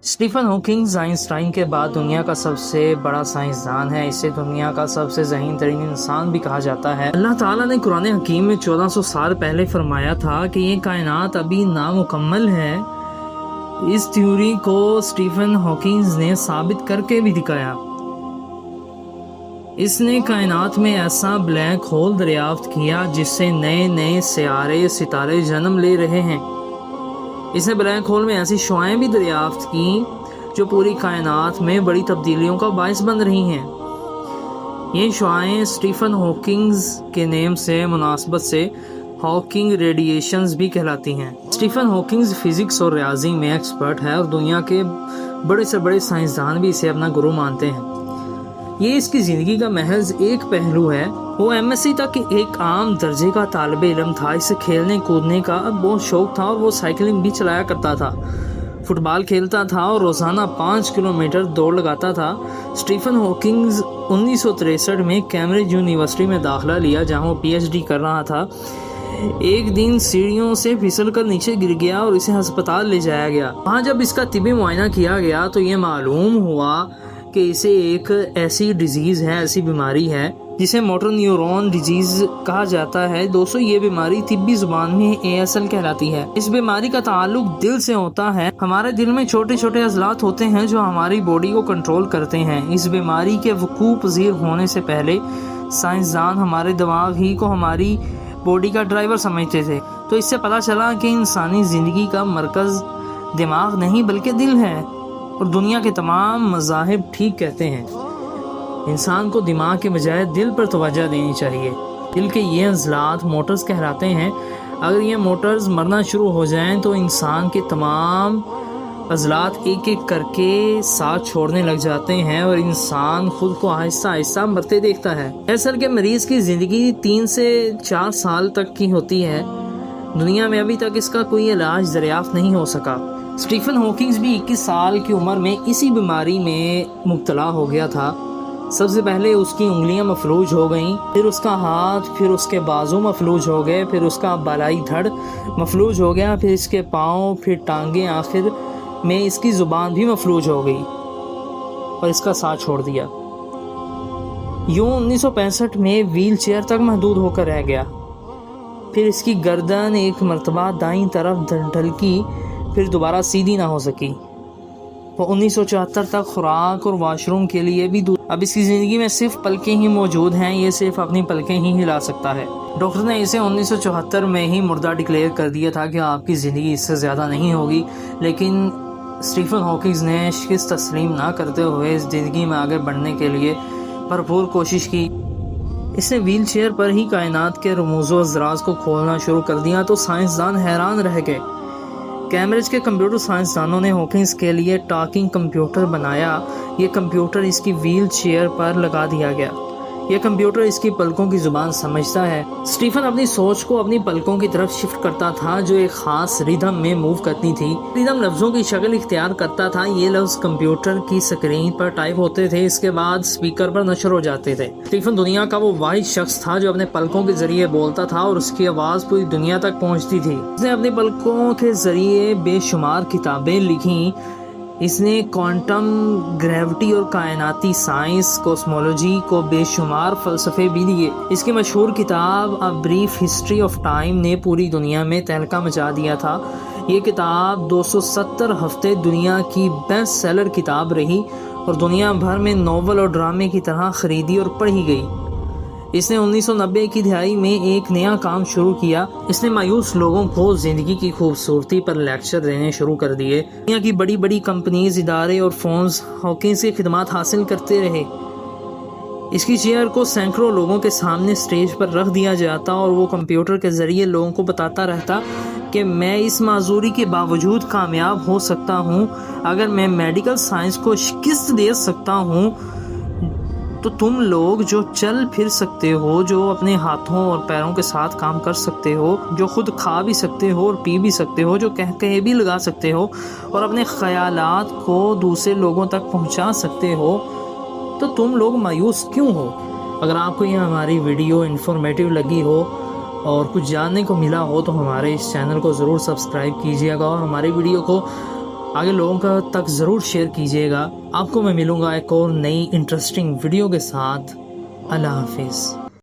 Stephen Hawking Einstein کے بعد دنیا کا سب سے بڑا سائنسدان ہے۔ اسے دنیا کا سب سے ذہین ترین انسان بھی کہا جاتا ہے۔ اللہ تعالیٰ نے قرآن حکیم میں 1400 سال پہلے فرمایا تھا کہ یہ کائنات ابھی نامکمل ہے۔ اس تھیوری کو اسٹیفن ہاکنگ نے ثابت کر کے بھی دکھایا۔ اس نے کائنات میں ایسا بلیک ہول دریافت کیا جس سے نئے نئے ستارے جنم لے رہے ہیں۔ اس نے بلیک ہول میں ایسی شعاعیں بھی دریافت کی جو پوری کائنات میں بڑی تبدیلیوں کا باعث بن رہی ہیں۔ یہ شعاعیں اسٹیفن ہاکنگ کے نیم سے مناسبت سے ہاکنگ ریڈیشنز بھی کہلاتی ہیں۔ اسٹیفن ہاکنگ فزکس اور ریاضی میں ایکسپرٹ ہے اور دنیا کے بڑے سے بڑے سائنسدان بھی اسے اپنا گرو مانتے ہیں۔ یہ اس کی زندگی کا محض ایک پہلو ہے۔ وہ MSc تک ایک عام درجے کا طالب علم تھا۔ اسے کھیلنے کودنے کا بہت شوق تھا اور وہ سائیکلنگ بھی چلایا کرتا تھا، فٹ بال کھیلتا تھا اور روزانہ 5 کلومیٹر دوڑ لگاتا تھا۔ اسٹیفن ہاکنگ 1963 میں کیمبرج یونیورسٹی میں داخلہ لیا جہاں وہ PhD کر رہا تھا۔ ایک دن سیڑھیوں سے پھسل کر نیچے گر گیا اور اسے ہسپتال لے جایا گیا۔ وہاں جب اس کا طبی معائنہ کیا گیا تو یہ معلوم ہوا کہ اسے ایک ایسی ڈیزیز ہے، ایسی بیماری ہے جسے موٹر نیورون ڈیزیز کہا جاتا ہے۔ دوستو، یہ بیماری طبی زبان میں ASL کہلاتی ہے۔ اس بیماری کا تعلق دل سے ہوتا ہے۔ ہمارے دل میں چھوٹے چھوٹے عضلات ہوتے ہیں جو ہماری باڈی کو کنٹرول کرتے ہیں۔ اس بیماری کے وقوع پذیر ہونے سے پہلے سائنسدان ہمارے دماغ ہی کو ہماری باڈی کا ڈرائیور سمجھتے تھے۔ تو اس سے پتہ چلا کہ انسانی زندگی کا مرکز دماغ نہیں بلکہ دل ہے، اور دنیا کے تمام مذاہب ٹھیک کہتے ہیں۔ انسان کو دماغ کے بجائے دل پر توجہ دینی چاہیے۔ دل کے یہ عضلات موٹرز کہلاتے ہیں۔ اگر یہ موٹرز مرنا شروع ہو جائیں تو انسان کے تمام عضلات ایک ایک کر کے ساتھ چھوڑنے لگ جاتے ہیں اور انسان خود کو آہستہ آہستہ مرتے دیکھتا ہے۔ ASL کے مریض کی زندگی 3 سے 4 سال تک کی ہوتی ہے۔ دنیا میں ابھی تک اس کا کوئی علاج دریافت نہیں ہو سکا۔ اسٹیفن ہاکنگ بھی 21 سال کی عمر میں اسی بیماری میں مبتلا ہو گیا تھا۔ سب سے پہلے اس کی انگلیاں مفلوج ہو گئیں، پھر اس کا ہاتھ، پھر اس کے بازو مفلوج ہو گئے، پھر اس کا بالائی دھڑ مفلوج ہو گیا، پھر اس کے پاؤں، پھر ٹانگیں، آخر میں اس کی زبان بھی مفلوج ہو گئی اور اس کا سانس چھوڑ دیا۔ یوں 1965 میں ویل چیئر تک محدود ہو کر رہ گیا۔ پھر اس کی گردن ایک مرتبہ دائیں طرف ڈھلکی، پھر دوبارہ سیدھی نہ ہو سکی۔ وہ 1974 تک خوراک اور واش روم کے لیے بھی اب اس کی زندگی میں صرف پلکیں ہی موجود ہیں۔ یہ صرف اپنی پلکیں ہی ہلا سکتا ہے۔ ڈاکٹر نے اسے 1974 میں ہی مردہ ڈکلیئر کر دیا تھا کہ آپ کی زندگی اس سے زیادہ نہیں ہوگی، لیکن اسٹیفن ہاکنگ نے شکست تسلیم نہ کرتے ہوئے اس زندگی میں آگے بڑھنے کے لیے بھرپور کوشش کی۔ اس نے ویل چیئر پر ہی کائنات کے رموز و اسرار کو کھولنا شروع کر دیا تو سائنسدان حیران رہ گئے۔ کیمبرج کے کمپیوٹر سائنسدانوں نے ہاکنگ کے لیے ٹاکنگ کمپیوٹر بنایا۔ یہ کمپیوٹر اس کی ویل چیئر پر لگا دیا گیا۔ یہ کمپیوٹر اس کی پلکوں کی زبان سمجھتا ہے۔ اسٹیفن اپنی سوچ کو اپنی پلکوں کی طرف شفٹ کرتا تھا جو ایک خاص ریدم میں موو کرتی تھی۔ ریدم لفظوں کی شکل اختیار کرتا تھا۔ یہ لفظ کمپیوٹر کی سکرین پر ٹائپ ہوتے تھے، اس کے بعد اسپیکر پر نشر ہو جاتے تھے۔ اسٹیفن دنیا کا وہ واحد شخص تھا جو اپنے پلکوں کے ذریعے بولتا تھا اور اس کی آواز پوری دنیا تک پہنچتی تھی۔ اس نے اپنی پلکوں کے ذریعے بے شمار کتابیں لکھیں۔ اس نے کوانٹم گریوٹی اور کائناتی سائنس، کوسمولوجی کو بے شمار فلسفے بھی دیے۔ اس کی مشہور کتاب A Brief History of Time نے پوری دنیا میں تہلکہ مچا دیا تھا۔ یہ کتاب 270 ہفتے دنیا کی بیسٹ سیلر کتاب رہی اور دنیا بھر میں ناول اور ڈرامے کی طرح خریدی اور پڑھی گئی۔ اس نے 1990 کی دہائی میں ایک نیا کام شروع کیا۔ اس نے مایوس لوگوں کو زندگی کی خوبصورتی پر لیکچر دینے شروع کر دیے۔ دنیا کی بڑی بڑی کمپنیز، ادارے اور فونز ہاکنگ کی خدمات حاصل کرتے رہے۔ اس کی چیئر کو سینکڑوں لوگوں کے سامنے سٹیج پر رکھ دیا جاتا اور وہ کمپیوٹر کے ذریعے لوگوں کو بتاتا رہتا کہ میں اس معذوری کے باوجود کامیاب ہو سکتا ہوں۔ اگر میں میڈیکل سائنس کو شکست دے سکتا ہوں تو تم لوگ جو چل پھر سکتے ہو، جو اپنے ہاتھوں اور پیروں کے ساتھ کام کر سکتے ہو، جو خود کھا بھی سکتے ہو اور پی بھی سکتے ہو، جو کہے بھی لگا سکتے ہو اور اپنے خیالات کو دوسرے لوگوں تک پہنچا سکتے ہو، تو تم لوگ مایوس کیوں ہو؟ اگر آپ کو یہ ہماری ویڈیو انفارمیٹیو لگی ہو اور کچھ جاننے کو ملا ہو تو ہمارے اس چینل کو ضرور سبسکرائب کیجیے گا اور ہماری ویڈیو کو آگے لوگوں کا تک ضرور شیئر کیجیے گا. آپ کو میں ملوں گا ایک اور نئی انٹرسٹنگ ویڈیو کے ساتھ. اللہ حافظ.